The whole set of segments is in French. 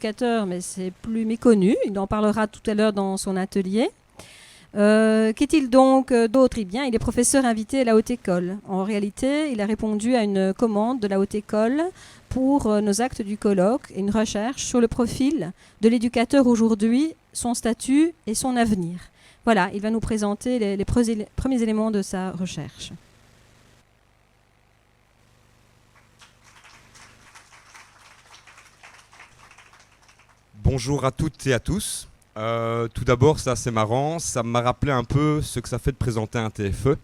éducateur, mais c'est plus méconnu. Il en parlera tout à l'heure dans son atelier. Qu'est-il donc d'autre? Eh bien, il est professeur invité à la Haute École. En réalité, il a répondu à une commande de la Haute École pour nos actes du colloque et une recherche sur le profil de l'éducateur aujourd'hui, son statut et son avenir. Voilà, il va nous présenter les premiers éléments de sa recherche. Bonjour à toutes et à tous. Tout d'abord, ça c'est marrant, ça m'a rappelé un peu ce que ça fait de présenter un TFE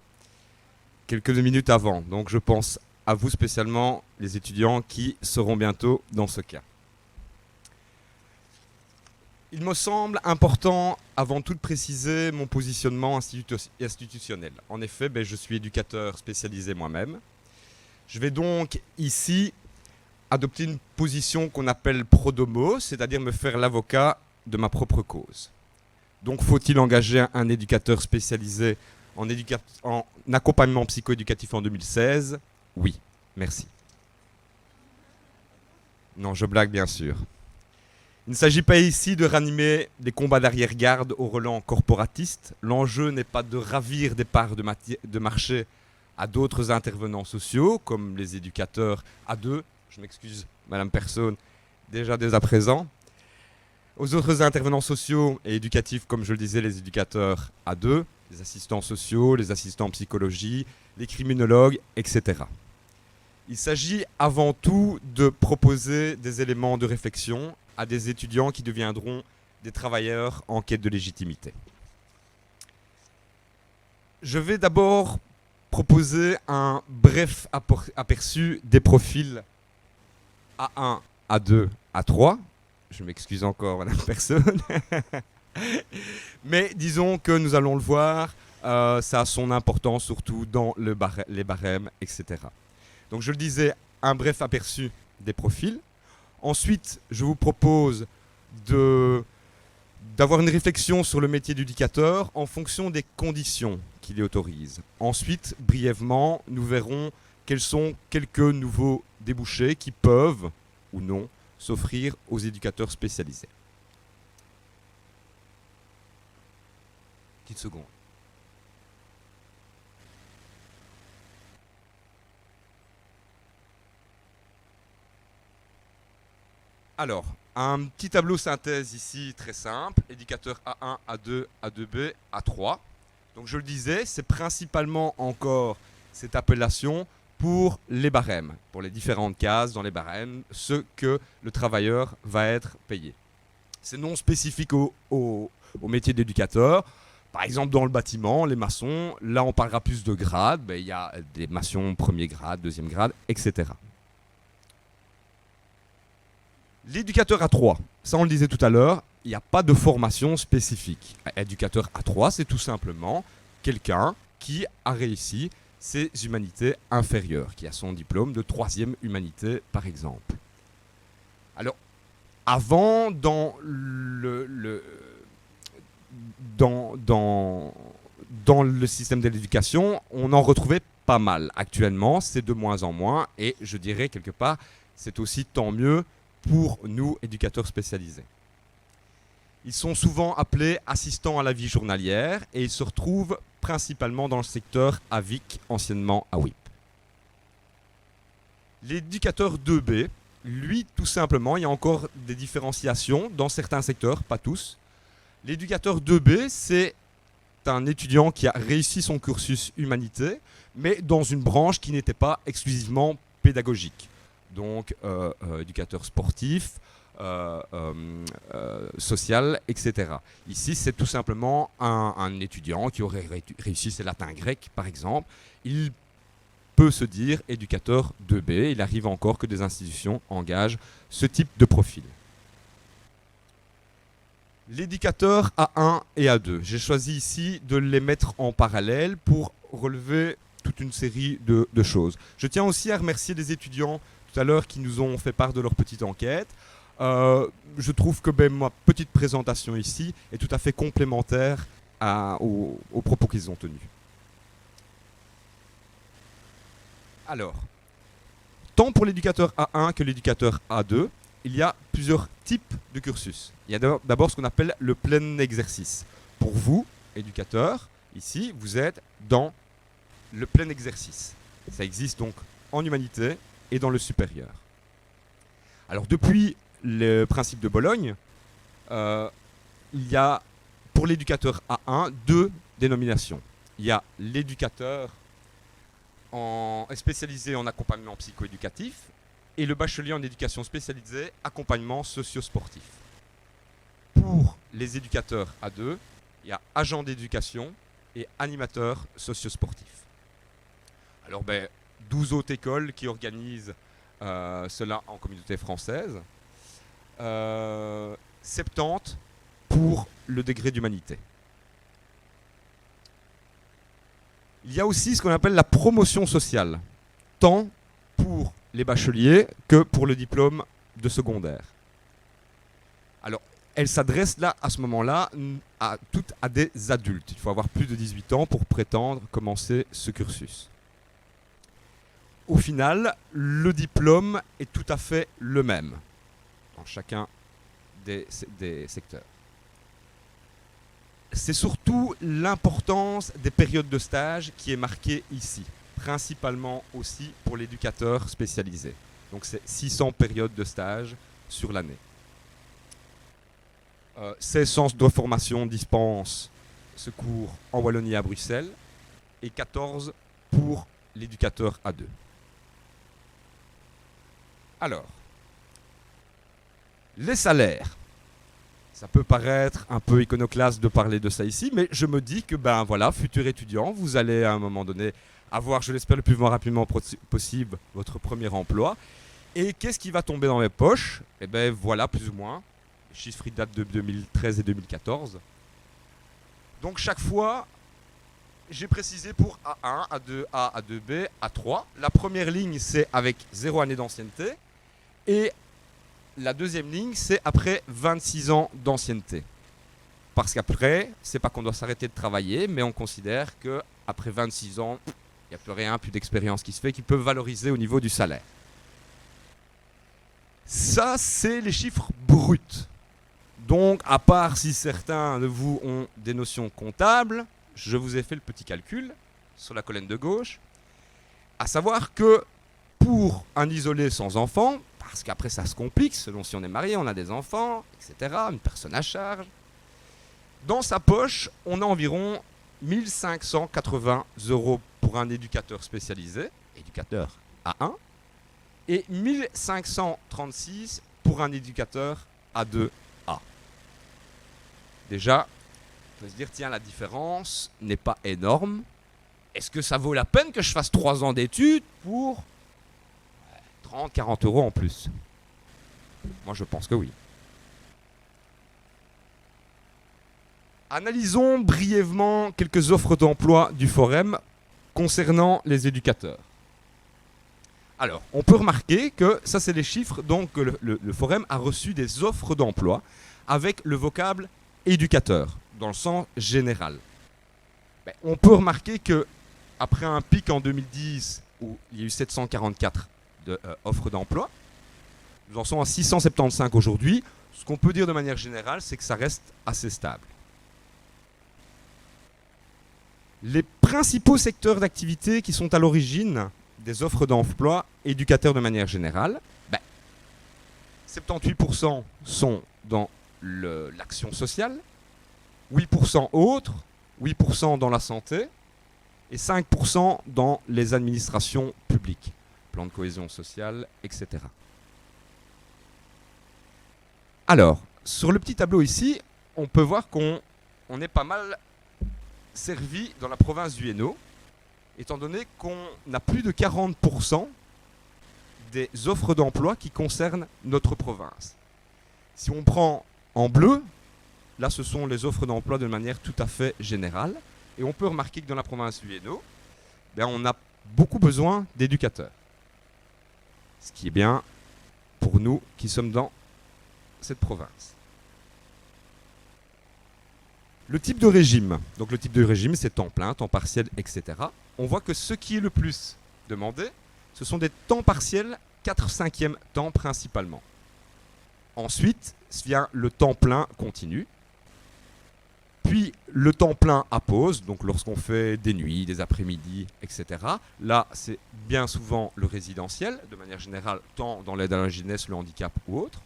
quelques minutes avant. Donc je pense à vous spécialement, les étudiants qui seront bientôt dans ce cas. Il me semble important avant tout de préciser mon positionnement institutionnel. En effet, je suis éducateur spécialisé moi-même. Je vais donc ici adopter une position qu'on appelle pro domo, c'est-à-dire me faire l'avocat de ma propre cause. Donc faut-il engager un éducateur spécialisé en accompagnement psychoéducatif en 2016? Oui, merci. Non, je blague bien sûr. Il ne s'agit pas ici de ranimer des combats d'arrière-garde au relent corporatiste. L'enjeu n'est pas de ravir des parts de marché à d'autres intervenants sociaux, comme les éducateurs A2, je m'excuse, Madame Personne, déjà dès à présent, aux autres intervenants sociaux et éducatifs, comme je le disais, les éducateurs A2, les assistants sociaux, les assistants en psychologie, les criminologues, etc. Il s'agit avant tout de proposer des éléments de réflexion à des étudiants qui deviendront des travailleurs en quête de légitimité. Je vais d'abord proposer un bref aperçu des profils A1, A2, A3. Je m'excuse encore, Madame Personne. Mais disons que nous allons le voir, ça a son importance surtout dans les barèmes, etc. Donc je le disais, un bref aperçu des profils. Ensuite, je vous propose d'avoir une réflexion sur le métier d'éducateur en fonction des conditions qui l'y autorisent. Ensuite, brièvement, nous verrons quels sont quelques nouveaux débouchés qui peuvent, ou non, s'offrir aux éducateurs spécialisés. Petite seconde. Alors, un petit tableau synthèse ici très simple, éducateur A1, A2, A2B, A3. Donc je le disais, c'est principalement encore cette appellation pour les barèmes, pour les différentes cases dans les barèmes, ce que le travailleur va être payé. C'est non spécifique au métier d'éducateur. Par exemple, dans le bâtiment, les maçons, là on parlera plus de grades, il y a des maçons premier grade, deuxième grade, etc. L'éducateur A3, ça on le disait tout à l'heure, il n'y a pas de formation spécifique. Éducateur A3, c'est tout simplement quelqu'un qui a réussi ses humanités inférieures, qui a son diplôme de 3e humanité par exemple. Alors, avant, dans le système de l'éducation, on en retrouvait pas mal. Actuellement, c'est de moins en moins et je dirais quelque part, c'est aussi tant mieux pour nous, éducateurs spécialisés. Ils sont souvent appelés assistants à la vie journalière et ils se retrouvent principalement dans le secteur AVIC, anciennement AWIP. L'éducateur 2B, lui, tout simplement, il y a encore des différenciations dans certains secteurs, pas tous. L'éducateur 2B, c'est un étudiant qui a réussi son cursus humanité, mais dans une branche qui n'était pas exclusivement pédagogique. Donc éducateur sportif, social, etc. Ici, c'est tout simplement un étudiant qui aurait réussi ses latins grecs, par exemple. Il peut se dire éducateur 2B. Il arrive encore que des institutions engagent ce type de profil. L'éducateur A1 et A2. J'ai choisi ici de les mettre en parallèle pour relever toute une série de choses. Je tiens aussi à remercier les étudiants tout à l'heure qui nous ont fait part de leur petite enquête. Je trouve que ma petite présentation ici est tout à fait complémentaire aux propos qu'ils ont tenus. Alors, tant pour l'éducateur A1 que l'éducateur A2, il y a plusieurs types de cursus. Il y a d'abord ce qu'on appelle le plein exercice. Pour vous, éducateurs, ici, vous êtes dans le plein exercice. Ça existe donc en humanité et dans le supérieur. Alors depuis le principe de Bologne, il y a pour l'éducateur A1 deux dénominations. Il y a l'éducateur spécialisé en accompagnement psychoéducatif et le bachelier en éducation spécialisée accompagnement socio-sportif. Pour les éducateurs A2, il y a agent d'éducation et animateur socio-sportif. Alors 12 autres écoles qui organisent cela en communauté française. 70 pour le degré d'humanité. Il y a aussi ce qu'on appelle la promotion sociale, tant pour les bacheliers que pour le diplôme de secondaire. Alors, elle s'adresse là, à ce moment-là, à des adultes. Il faut avoir plus de 18 ans pour prétendre commencer ce cursus. Au final, le diplôme est tout à fait le même dans chacun des secteurs. C'est surtout l'importance des périodes de stage qui est marquée ici, principalement aussi pour l'éducateur spécialisé. Donc c'est 600 périodes de stage sur l'année. 16 centres de formation dispensent ce cours en Wallonie et à Bruxelles et 14 pour l'éducateur A2. Alors, les salaires. Ça peut paraître un peu iconoclaste de parler de ça ici, mais je me dis que, voilà, futur étudiant, vous allez à un moment donné avoir, je l'espère le plus rapidement possible, votre premier emploi. Et qu'est-ce qui va tomber dans mes poches ? Eh bien, voilà, plus ou moins. Les chiffres datent de 2013 et 2014. Donc, chaque fois, j'ai précisé pour A1, A2A, A2B, A3. La première ligne, c'est avec 0 année d'ancienneté. Et la deuxième ligne, c'est après 26 ans d'ancienneté. Parce qu'après, c'est pas qu'on doit s'arrêter de travailler, mais on considère qu'après 26 ans, il n'y a plus rien, plus d'expérience qui se fait, qui peut valoriser au niveau du salaire. Ça, c'est les chiffres bruts. Donc, à part si certains de vous ont des notions comptables, je vous ai fait le petit calcul sur la colonne de gauche, à savoir que pour un isolé sans enfant, parce qu'après ça se complique, selon si on est marié, on a des enfants, etc., une personne à charge. Dans sa poche, on a environ 1580 € pour un éducateur spécialisé, éducateur A1, et 1536 pour un éducateur A2A. Déjà, on peut se dire, tiens, la différence n'est pas énorme. Est-ce que ça vaut la peine que je fasse 3 ans d'études pour 30, 40 € en plus? Moi, je pense que oui. Analysons brièvement quelques offres d'emploi du Forum concernant les éducateurs. Alors, on peut remarquer que ça, c'est les chiffres, donc que le Forum a reçu des offres d'emploi avec le vocable éducateur, dans le sens général. On peut remarquer qu'après un pic en 2010, où il y a eu 744 offres d'emploi, nous en sommes à 675 aujourd'hui. Ce qu'on peut dire de manière générale, c'est que ça reste assez stable. Les principaux secteurs d'activité qui sont à l'origine des offres d'emploi éducateurs de manière générale, 78% sont dans l'action sociale, 8% autres, 8% dans la santé et 5% dans les administrations publiques, plan de cohésion sociale, etc. Alors, sur le petit tableau ici, on peut voir qu'on est pas mal servi dans la province du Hainaut, étant donné qu'on a plus de 40% des offres d'emploi qui concernent notre province. Si on prend en bleu, là ce sont les offres d'emploi de manière tout à fait générale, et on peut remarquer que dans la province du Hainaut, on a beaucoup besoin d'éducateurs. Ce qui est bien pour nous qui sommes dans cette province. Le type de régime. Donc le type de régime, c'est temps plein, temps partiel, etc. On voit que ce qui est le plus demandé, ce sont des temps partiels, 4/5e temps principalement. Ensuite vient le temps plein continu. Puis le temps plein à pause, donc lorsqu'on fait des nuits, des après-midi, etc. Là, c'est bien souvent le résidentiel, de manière générale, tant dans l'aide à la jeunesse, le handicap ou autre.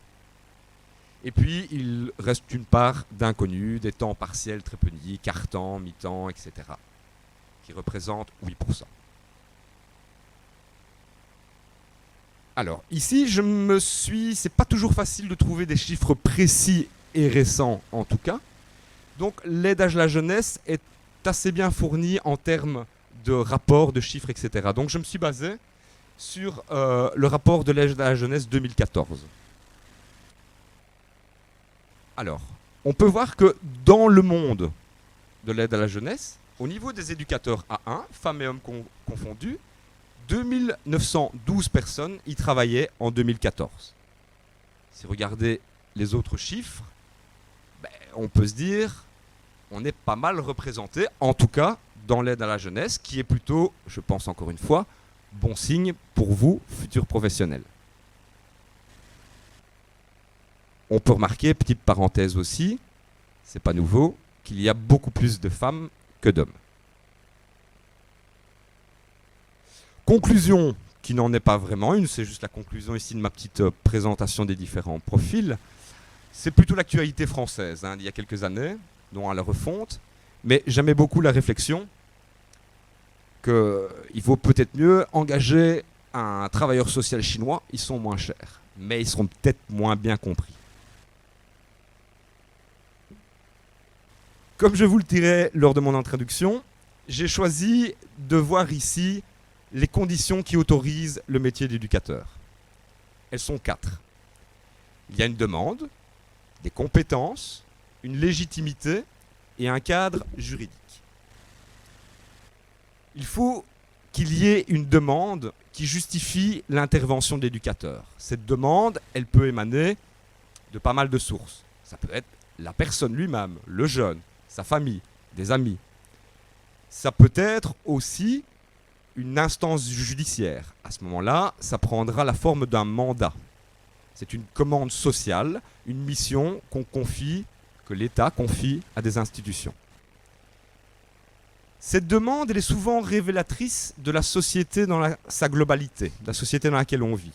Et puis, il reste une part d'inconnus, des temps partiels, très petits, quart-temps, mi-temps, etc. qui représentent 8%. Alors, ici, c'est pas toujours facile de trouver des chiffres précis et récents, en tout cas. Donc, l'aide à la jeunesse est assez bien fournie en termes de rapports, de chiffres, etc. Donc, je me suis basé sur le rapport de l'aide à la jeunesse 2014. Alors, on peut voir que dans le monde de l'aide à la jeunesse, au niveau des éducateurs A1, femmes et hommes confondus, 2912 personnes y travaillaient en 2014. Si vous regardez les autres chiffres, on peut se dire on est pas mal représenté, en tout cas dans l'aide à la jeunesse, qui est plutôt, je pense encore une fois, bon signe pour vous, futurs professionnels. On peut remarquer, petite parenthèse aussi, c'est pas nouveau, qu'il y a beaucoup plus de femmes que d'hommes. Conclusion qui n'en est pas vraiment une, c'est juste la conclusion ici de ma petite présentation des différents profils. C'est plutôt l'actualité française, d'il y a quelques années, dont à la refonte, mais j'aimais beaucoup la réflexion qu'il vaut peut-être mieux engager un travailleur social chinois, ils sont moins chers, mais ils seront peut-être moins bien compris. Comme je vous le dirai lors de mon introduction, j'ai choisi de voir ici les conditions qui autorisent le métier d'éducateur. Elles sont 4. Il y a une demande, des compétences, une légitimité et un cadre juridique. Il faut qu'il y ait une demande qui justifie l'intervention de l'éducateur. Cette demande, elle peut émaner de pas mal de sources. Ça peut être la personne lui-même, le jeune, sa famille, des amis. Ça peut être aussi une instance judiciaire. À ce moment-là, ça prendra la forme d'un mandat. C'est une commande sociale, une mission que l'État confie à des institutions. Cette demande, elle est souvent révélatrice de la société dans sa globalité, de la société dans laquelle on vit.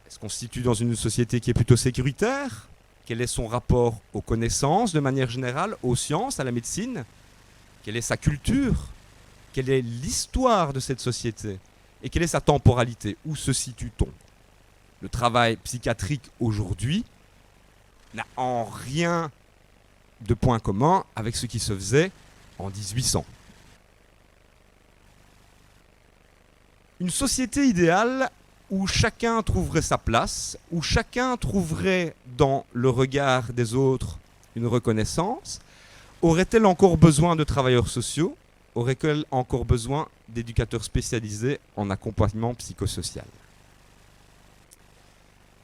Elle se constitue dans une société qui est plutôt sécuritaire. Quel est son rapport aux connaissances, de manière générale, aux sciences, à la médecine? Quelle est sa culture? Quelle est l'histoire de cette société? Et quelle est sa temporalité? Où se situe-t-on? Le travail psychiatrique aujourd'hui n'a en rien de point commun avec ce qui se faisait en 1800. Une société idéale où chacun trouverait sa place, où chacun trouverait dans le regard des autres une reconnaissance, aurait-elle encore besoin de travailleurs sociaux? Aurait-elle encore besoin d'éducateurs spécialisés en accompagnement psychosocial?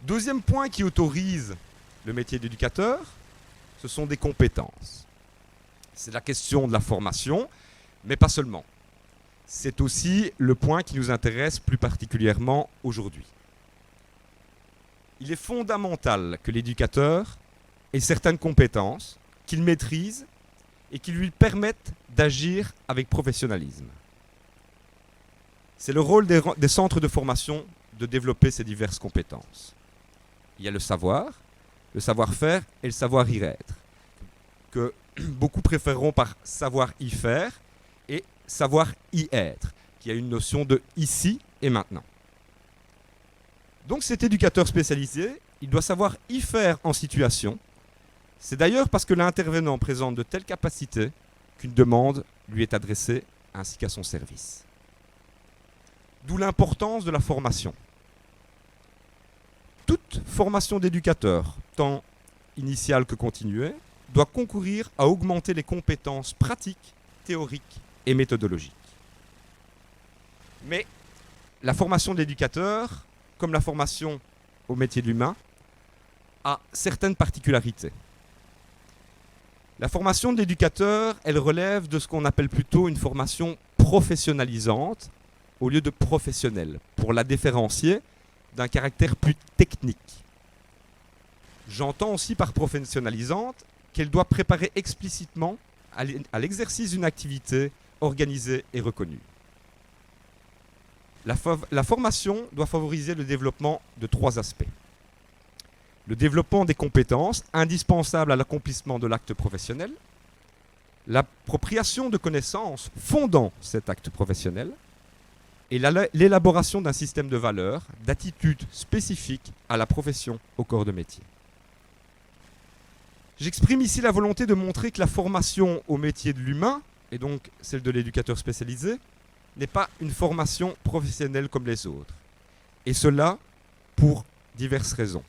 Deuxième point qui autorise le métier d'éducateur, ce sont des compétences. C'est la question de la formation, mais pas seulement. C'est aussi le point qui nous intéresse plus particulièrement aujourd'hui. Il est fondamental que l'éducateur ait certaines compétences qu'il maîtrise et qui lui permettent d'agir avec professionnalisme. C'est le rôle des centres de formation de développer ces diverses compétences. Il y a le savoir-faire et le savoir-y-être, que beaucoup préféreront par savoir-y faire et savoir-y être, qui a une notion de ici et maintenant. Donc cet éducateur spécialisé, il doit savoir y faire en situation. C'est d'ailleurs parce que l'intervenant présente de telles capacités qu'une demande lui est adressée ainsi qu'à son service. D'où l'importance de la formation. Toute formation d'éducateur, tant initiale que continuée, doit concourir à augmenter les compétences pratiques, théoriques et méthodologiques. Mais la formation d'éducateur, comme la formation au métier de l'humain, a certaines particularités. La formation d'éducateur, elle relève de ce qu'on appelle plutôt une formation professionnalisante au lieu de professionnelle, pour la différencier d'un caractère plus technique. J'entends aussi par professionnalisante qu'elle doit préparer explicitement à l'exercice d'une activité organisée et reconnue. La formation doit favoriser le développement de 3 aspects. Le développement des compétences indispensables à l'accomplissement de l'acte professionnel, l'appropriation de connaissances fondant cet acte professionnel et l'élaboration d'un système de valeurs, d'attitudes spécifiques à la profession, au corps de métier. J'exprime ici la volonté de montrer que la formation au métier de l'humain, et donc celle de l'éducateur spécialisé, n'est pas une formation professionnelle comme les autres. Et cela pour diverses raisons.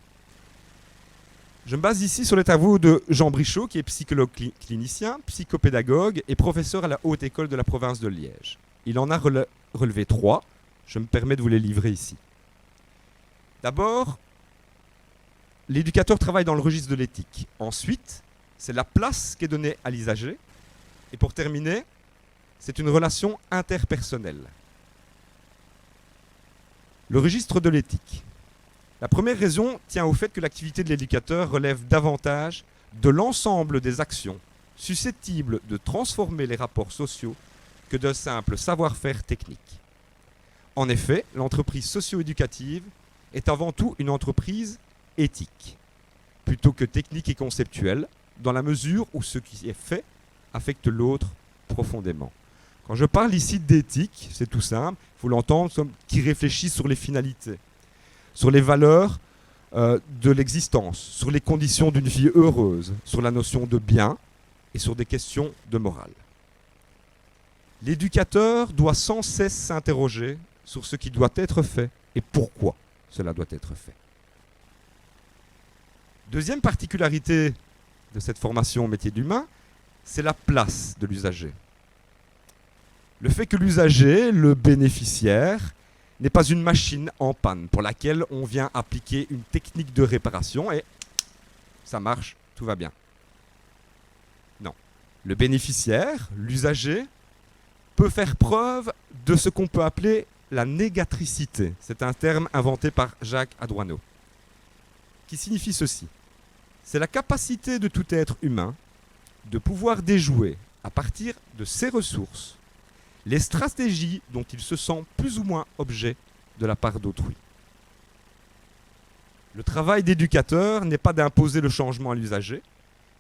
Je me base ici sur les travaux de Jean Brichot, qui est psychologue clinicien, psychopédagogue et professeur à la Haute École de la province de Liège. Il en a relevé 3. Je me permets de vous les livrer ici. D'abord, l'éducateur travaille dans le registre de l'éthique. Ensuite, c'est la place qui est donnée à l'usager. Et pour terminer, c'est une relation interpersonnelle. Le registre de l'éthique. La première raison tient au fait que l'activité de l'éducateur relève davantage de l'ensemble des actions susceptibles de transformer les rapports sociaux que d'un simple savoir-faire technique. En effet, l'entreprise socio-éducative est avant tout une entreprise éthique, plutôt que technique et conceptuelle, dans la mesure où ce qui est fait affecte l'autre profondément. Quand je parle ici d'éthique, c'est tout simple, il faut l'entendre comme qui réfléchit sur les finalités, sur les valeurs de l'existence, sur les conditions d'une vie heureuse, sur la notion de bien et sur des questions de morale. L'éducateur doit sans cesse s'interroger sur ce qui doit être fait et pourquoi cela doit être fait. Deuxième particularité de cette formation au métier d'humain, c'est la place de l'usager. Le fait que l'usager, le bénéficiaire, n'est pas une machine en panne pour laquelle on vient appliquer une technique de réparation et ça marche, tout va bien. Non. Le bénéficiaire, l'usager, peut faire preuve de ce qu'on peut appeler la négatricité. C'est un terme inventé par Jacques Adroineau, qui signifie ceci. C'est la capacité de tout être humain de pouvoir déjouer, à partir de ses ressources, les stratégies dont il se sent plus ou moins objet de la part d'autrui. Le travail d'éducateur n'est pas d'imposer le changement à l'usager,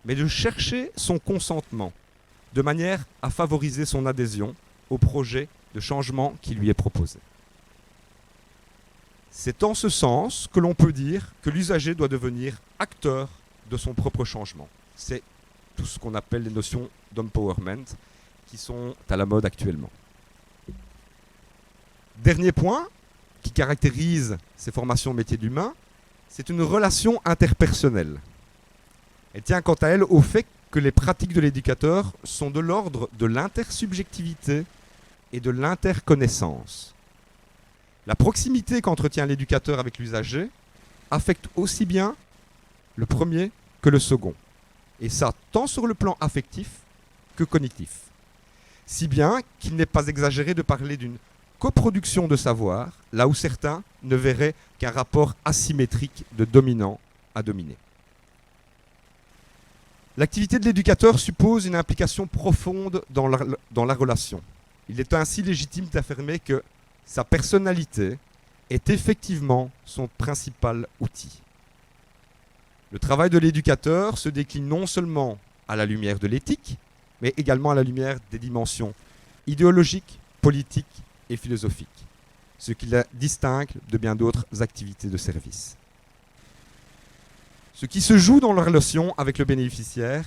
mais de chercher son consentement, de manière à favoriser son adhésion au projet de changement qui lui est proposé. C'est en ce sens que l'on peut dire que l'usager doit devenir acteur de son propre changement. C'est tout ce qu'on appelle les notions d'empowerment qui sont à la mode actuellement. Dernier point qui caractérise ces formations au métier d'humain, c'est une relation interpersonnelle. Elle tient quant à elle au fait que les pratiques de l'éducateur sont de l'ordre de l'intersubjectivité et de l'interconnaissance. La proximité qu'entretient l'éducateur avec l'usager affecte aussi bien le premier que le second. Et ça, tant sur le plan affectif que cognitif. Si bien qu'il n'est pas exagéré de parler d'une coproduction de savoir, là où certains ne verraient qu'un rapport asymétrique de dominant à dominé. L'activité de l'éducateur suppose une implication profonde dans la relation. Il est ainsi légitime d'affirmer que sa personnalité est effectivement son principal outil. Le travail de l'éducateur se décline non seulement à la lumière de l'éthique, mais également à la lumière des dimensions idéologiques, politiques et philosophiques, ce qui la distingue de bien d'autres activités de service. Ce qui se joue dans la relation avec le bénéficiaire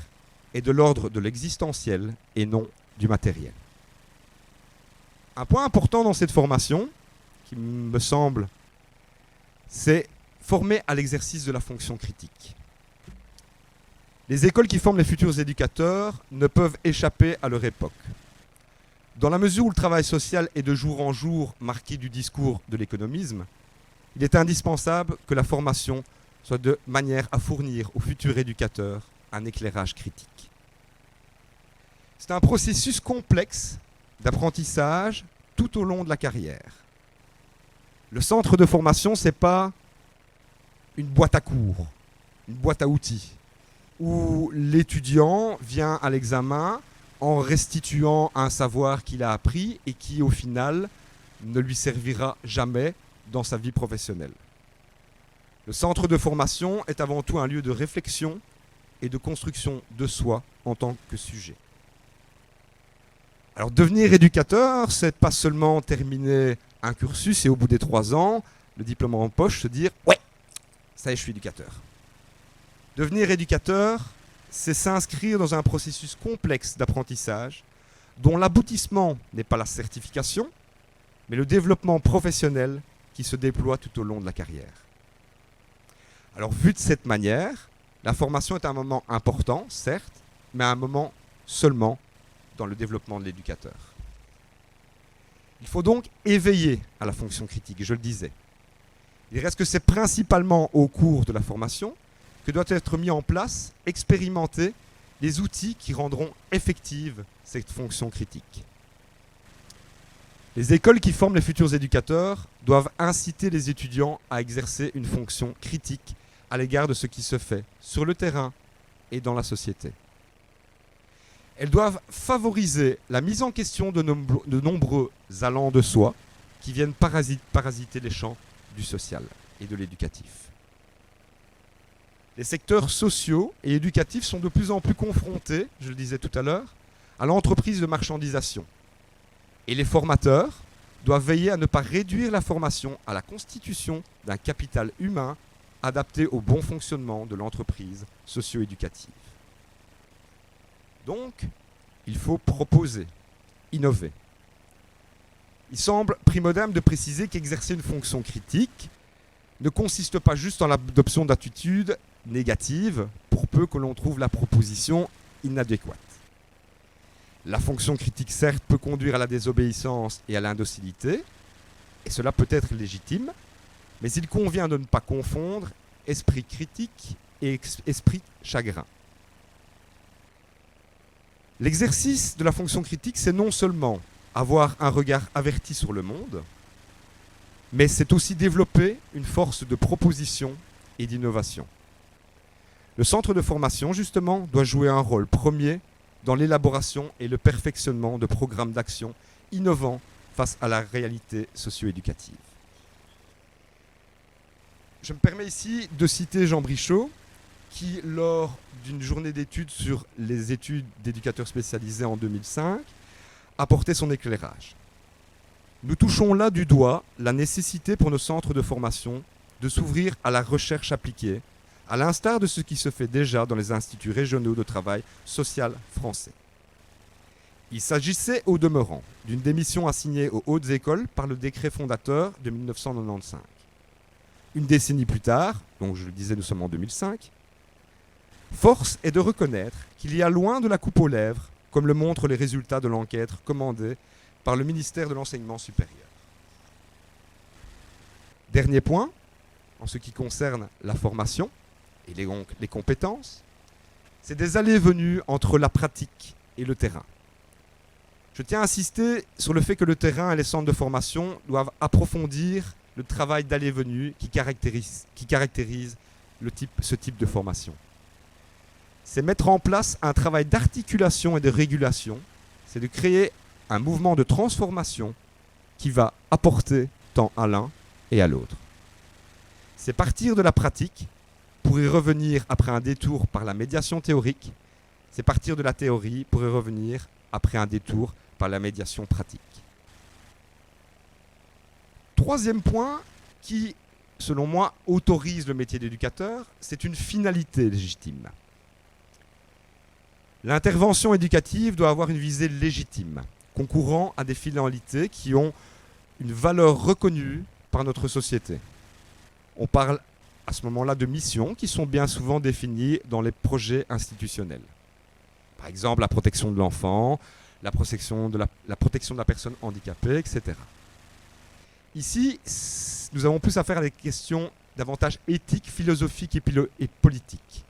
est de l'ordre de l'existentiel et non du matériel. Un point important dans cette formation, qui me semble, c'est former à l'exercice de la fonction critique. Les écoles qui forment les futurs éducateurs ne peuvent échapper à leur époque. Dans la mesure où le travail social est de jour en jour marqué du discours de l'économisme, il est indispensable que la formation soit de manière à fournir aux futurs éducateurs un éclairage critique. C'est un processus complexe d'apprentissage tout au long de la carrière. Le centre de formation, ce n'est pas une boîte à cours, une boîte à outils, où l'étudiant vient à l'examen en restituant un savoir qu'il a appris et qui, au final, ne lui servira jamais dans sa vie professionnelle. Le centre de formation est avant tout un lieu de réflexion et de construction de soi en tant que sujet. Alors devenir éducateur, c'est pas seulement terminer un cursus et au bout des 3 ans, le diplôme en poche, se dire « ouais, ça y est, je suis éducateur ». Devenir éducateur, c'est s'inscrire dans un processus complexe d'apprentissage dont l'aboutissement n'est pas la certification, mais le développement professionnel qui se déploie tout au long de la carrière. Alors vu de cette manière, la formation est un moment important, certes, mais un moment seulement dans le développement de l'éducateur. Il faut donc éveiller à la fonction critique, je le disais. Il reste que c'est principalement au cours de la formation que doit être mis en place, expérimentés, les outils qui rendront effective cette fonction critique. Les écoles qui forment les futurs éducateurs doivent inciter les étudiants à exercer une fonction critique à l'égard de ce qui se fait sur le terrain et dans la société. Elles doivent favoriser la mise en question de nombreux allants de soi qui viennent parasiter les champs du social et de l'éducatif. Les secteurs sociaux et éducatifs sont de plus en plus confrontés, je le disais tout à l'heure, à l'entreprise de marchandisation. Et les formateurs doivent veiller à ne pas réduire la formation à la constitution d'un capital humain adapté au bon fonctionnement de l'entreprise socio-éducative. Donc, il faut proposer, innover. Il semble primordial de préciser qu'exercer une fonction critique ne consiste pas juste en l'adoption d'attitudes négatives, pour peu que l'on trouve la proposition inadéquate. La fonction critique, certes, peut conduire à la désobéissance et à l'indocilité, et cela peut être légitime, mais il convient de ne pas confondre esprit critique et esprit chagrin. L'exercice de la fonction critique, c'est non seulement avoir un regard averti sur le monde, mais c'est aussi développer une force de proposition et d'innovation. Le centre de formation, justement, doit jouer un rôle premier dans l'élaboration et le perfectionnement de programmes d'action innovants face à la réalité socio-éducative. Je me permets ici de citer Jean Brichot, qui, lors d'une journée d'études sur les études d'éducateurs spécialisés en 2005, apportait son éclairage. Nous touchons là du doigt la nécessité pour nos centres de formation de s'ouvrir à la recherche appliquée, à l'instar de ce qui se fait déjà dans les instituts régionaux de travail social français. Il s'agissait au demeurant d'une démission assignée aux hautes écoles par le décret fondateur de 1995. Une décennie plus tard, donc je le disais, nous sommes en 2005, force est de reconnaître qu'il y a loin de la coupe aux lèvres, comme le montrent les résultats de l'enquête commandée par le ministère de l'Enseignement supérieur. Dernier point, en ce qui concerne la formation et les compétences, c'est des allées-venues entre la pratique et le terrain. Je tiens à insister sur le fait que le terrain et les centres de formation doivent approfondir le travail d'allées-venues qui caractérise ce type de formation. C'est mettre en place un travail d'articulation et de régulation, c'est de créer un mouvement de transformation qui va apporter tant à l'un et à l'autre. C'est partir de la pratique pour y revenir après un détour par la médiation théorique. C'est partir de la théorie pour y revenir après un détour par la médiation pratique. Troisième point qui, selon moi, autorise le métier d'éducateur, c'est une finalité légitime. L'intervention éducative doit avoir une visée légitime, concourant à des finalités qui ont une valeur reconnue par notre société. On parle à ce moment-là de missions qui sont bien souvent définies dans les projets institutionnels. Par exemple, la protection de l'enfant, la protection de la personne handicapée, etc. Ici, nous avons plus affaire à des questions davantage éthiques, philosophiques et politiques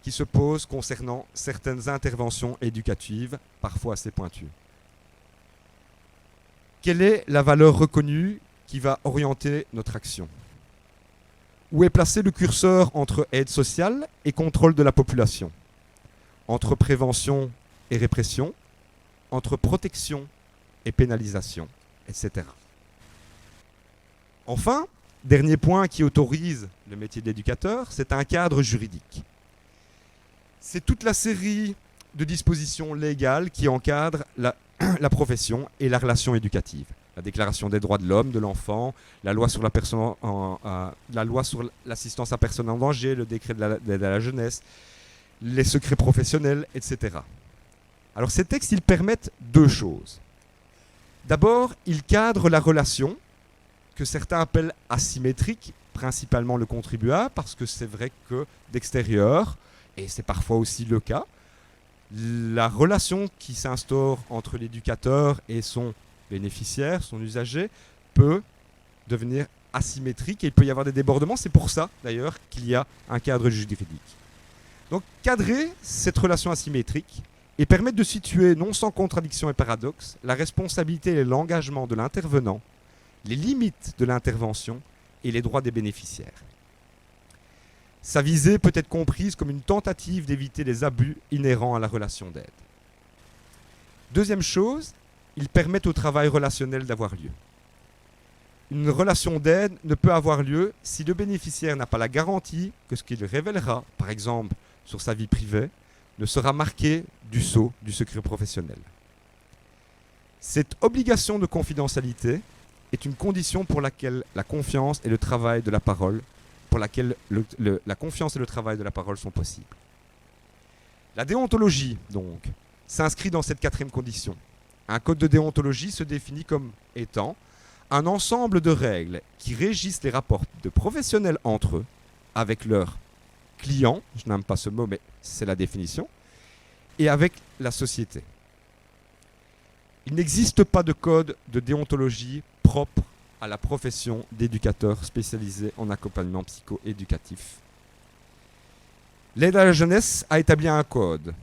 qui se posent concernant certaines interventions éducatives, parfois assez pointues. Quelle est la valeur reconnue qui va orienter notre action ? Où est placé le curseur entre aide sociale et contrôle de la population, entre prévention et répression, entre protection et pénalisation, etc. Enfin, dernier point qui autorise le métier d'éducateur, c'est un cadre juridique. C'est toute la série de dispositions légales qui encadrent la profession et la relation éducative. La Déclaration des droits de l'homme, de l'enfant, la loi sur l'assistance à personne en danger, le décret d'aide à la jeunesse, les secrets professionnels, etc. Alors ces textes, ils permettent deux choses. D'abord, ils cadrent la relation que certains appellent asymétrique, principalement le contribuable, parce que c'est vrai que d'extérieur, et c'est parfois aussi le cas, la relation qui s'instaure entre l'éducateur et son bénéficiaire, son usager, peut devenir asymétrique et il peut y avoir des débordements. C'est pour ça, d'ailleurs, qu'il y a un cadre juridique. Donc, cadrer cette relation asymétrique et permettre de situer, non sans contradiction et paradoxe, la responsabilité et l'engagement de l'intervenant, les limites de l'intervention et les droits des bénéficiaires. Sa visée peut être comprise comme une tentative d'éviter les abus inhérents à la relation d'aide. Deuxième chose, ils permettent au travail relationnel d'avoir lieu. Une relation d'aide ne peut avoir lieu si le bénéficiaire n'a pas la garantie que ce qu'il révélera, par exemple sur sa vie privée, ne sera marqué du sceau du secret professionnel. Cette obligation de confidentialité est une condition pour laquelle la confiance et le travail de la parole, pour laquelle la confiance et le travail de la parole sont possibles. La déontologie, donc, s'inscrit dans cette quatrième condition. Un code de déontologie se définit comme étant un ensemble de règles qui régissent les rapports de professionnels entre eux, avec leurs clients, je n'aime pas ce mot, mais c'est la définition, et avec la société. Il n'existe pas de code de déontologie propre à la profession d'éducateur spécialisé en accompagnement psycho-éducatif. L'aide à la jeunesse a établi un code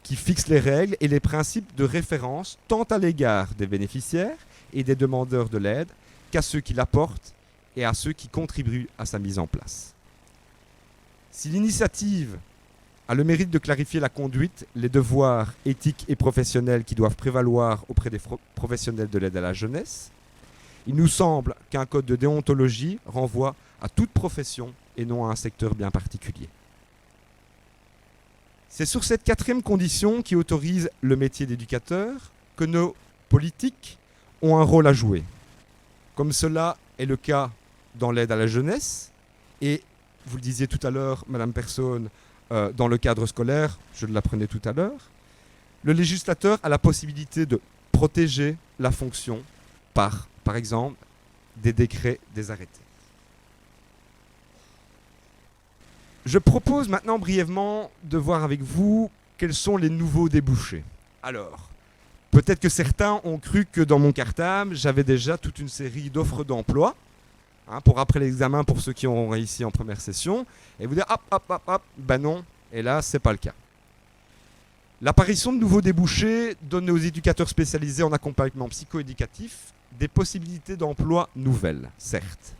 qui fixe les règles et les principes de référence tant à l'égard des bénéficiaires et des demandeurs de l'aide qu'à ceux qui l'apportent et à ceux qui contribuent à sa mise en place. Si l'initiative a le mérite de clarifier la conduite, les devoirs éthiques et professionnels qui doivent prévaloir auprès des professionnels de l'aide à la jeunesse, il nous semble qu'un code de déontologie renvoie à toute profession et non à un secteur bien particulier. C'est sur cette quatrième condition qui autorise le métier d'éducateur que nos politiques ont un rôle à jouer. Comme cela est le cas dans l'aide à la jeunesse, et vous le disiez tout à l'heure, Madame Persone, dans le cadre scolaire, je l'apprenais tout à l'heure, le législateur a la possibilité de protéger la fonction par exemple, des décrets, des arrêtés. Je propose maintenant brièvement de voir avec vous quels sont les nouveaux débouchés. Alors, peut-être que certains ont cru que dans mon cartable, j'avais déjà toute une série d'offres d'emploi, pour après l'examen pour ceux qui auront réussi en première session, et vous dire hop, ben non, et là, c'est pas le cas. L'apparition de nouveaux débouchés donne aux éducateurs spécialisés en accompagnement psycho-éducatif des possibilités d'emploi nouvelles, certes.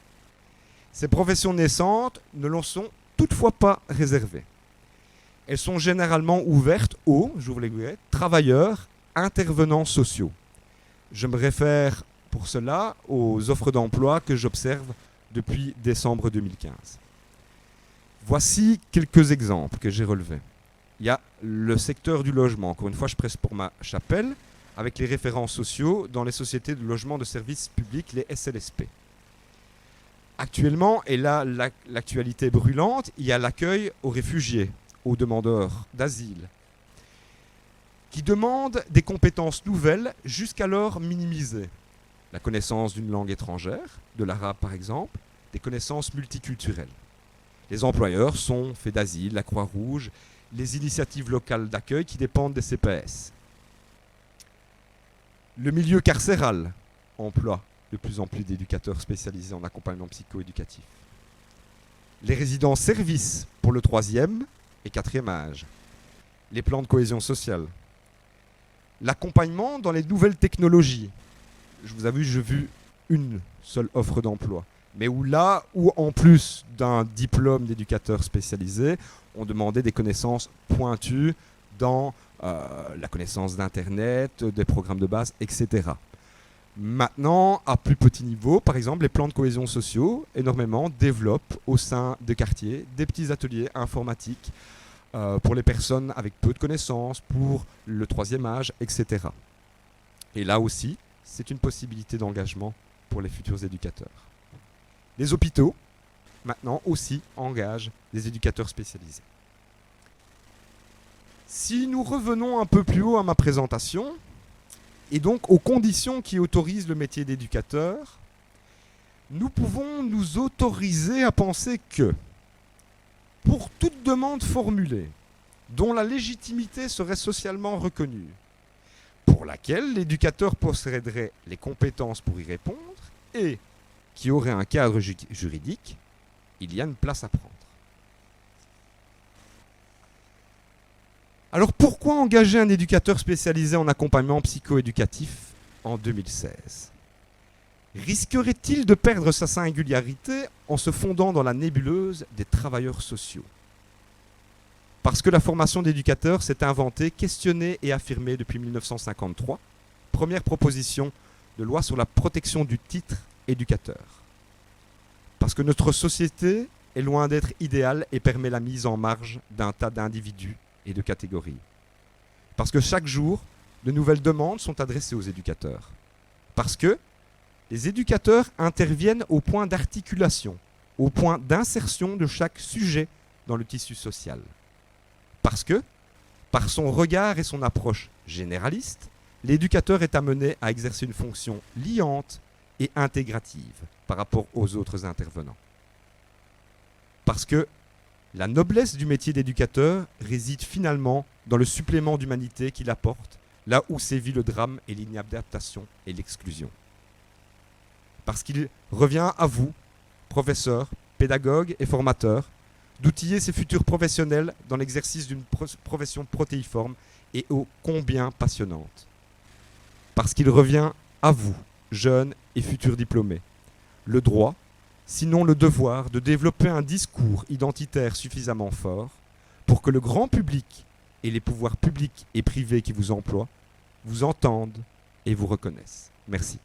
Ces professions naissantes ne l'en sont toutefois pas réservées. Elles sont généralement ouvertes aux, j'ouvre les guillemets, travailleurs, intervenants sociaux. Je me réfère pour cela aux offres d'emploi que j'observe depuis décembre 2015. Voici quelques exemples que j'ai relevés. Il y a le secteur du logement. Encore une fois, je presse pour ma chapelle, avec les référents sociaux dans les sociétés de logement de services publics, les SLSP. Actuellement, et là l'actualité brûlante, il y a l'accueil aux réfugiés, aux demandeurs d'asile, qui demandent des compétences nouvelles jusqu'alors minimisées. La connaissance d'une langue étrangère, de l'arabe par exemple, des connaissances multiculturelles. Les employeurs sont Faits d'Asile, la Croix-Rouge, les initiatives locales d'accueil qui dépendent des CPS. Le milieu carcéral emploie de plus en plus d'éducateurs spécialisés en accompagnement psycho-éducatif. Les résidences-services pour le 3e et 4e âge. Les plans de cohésion sociale. L'accompagnement dans les nouvelles technologies. Je vous avoue, j'ai vu une seule offre d'emploi. mais où en plus d'un diplôme d'éducateur spécialisé, on demandait des connaissances pointues dans la connaissance d'Internet, des programmes de base, etc. Maintenant, à plus petit niveau, par exemple, les plans de cohésion sociaux énormément développent au sein des quartiers des petits ateliers informatiques pour les personnes avec peu de connaissances, pour le troisième âge, etc. Et là aussi, c'est une possibilité d'engagement pour les futurs éducateurs. Les hôpitaux, maintenant aussi, engagent des éducateurs spécialisés. Si nous revenons un peu plus haut à ma présentation, et donc aux conditions qui autorisent le métier d'éducateur, nous pouvons nous autoriser à penser que, pour toute demande formulée, dont la légitimité serait socialement reconnue, pour laquelle l'éducateur posséderait les compétences pour y répondre, et qui aurait un cadre juridique, il y a une place à prendre. Alors pourquoi engager un éducateur spécialisé en accompagnement psychoéducatif en 2016 ? Risquerait-il de perdre sa singularité en se fondant dans la nébuleuse des travailleurs sociaux ? Parce que la formation d'éducateur s'est inventée, questionnée et affirmée depuis 1953, première proposition de loi sur la protection du titre éducateur. Parce que notre société est loin d'être idéale et permet la mise en marge d'un tas d'individus et de catégories. Parce que chaque jour, de nouvelles demandes sont adressées aux éducateurs. Parce que les éducateurs interviennent au point d'articulation, au point d'insertion de chaque sujet dans le tissu social. Parce que, par son regard et son approche généraliste, l'éducateur est amené à exercer une fonction liante et intégrative par rapport aux autres intervenants. Parce que la noblesse du métier d'éducateur réside finalement dans le supplément d'humanité qu'il apporte, là où sévit le drame et l'inadaptation et l'exclusion. Parce qu'il revient à vous, professeurs, pédagogues et formateurs, d'outiller ces futurs professionnels dans l'exercice d'une profession protéiforme et ô combien passionnante. Parce qu'il revient à vous, jeunes et futurs diplômés, le droit, sinon le devoir, de développer un discours identitaire suffisamment fort pour que le grand public et les pouvoirs publics et privés qui vous emploient vous entendent et vous reconnaissent. Merci.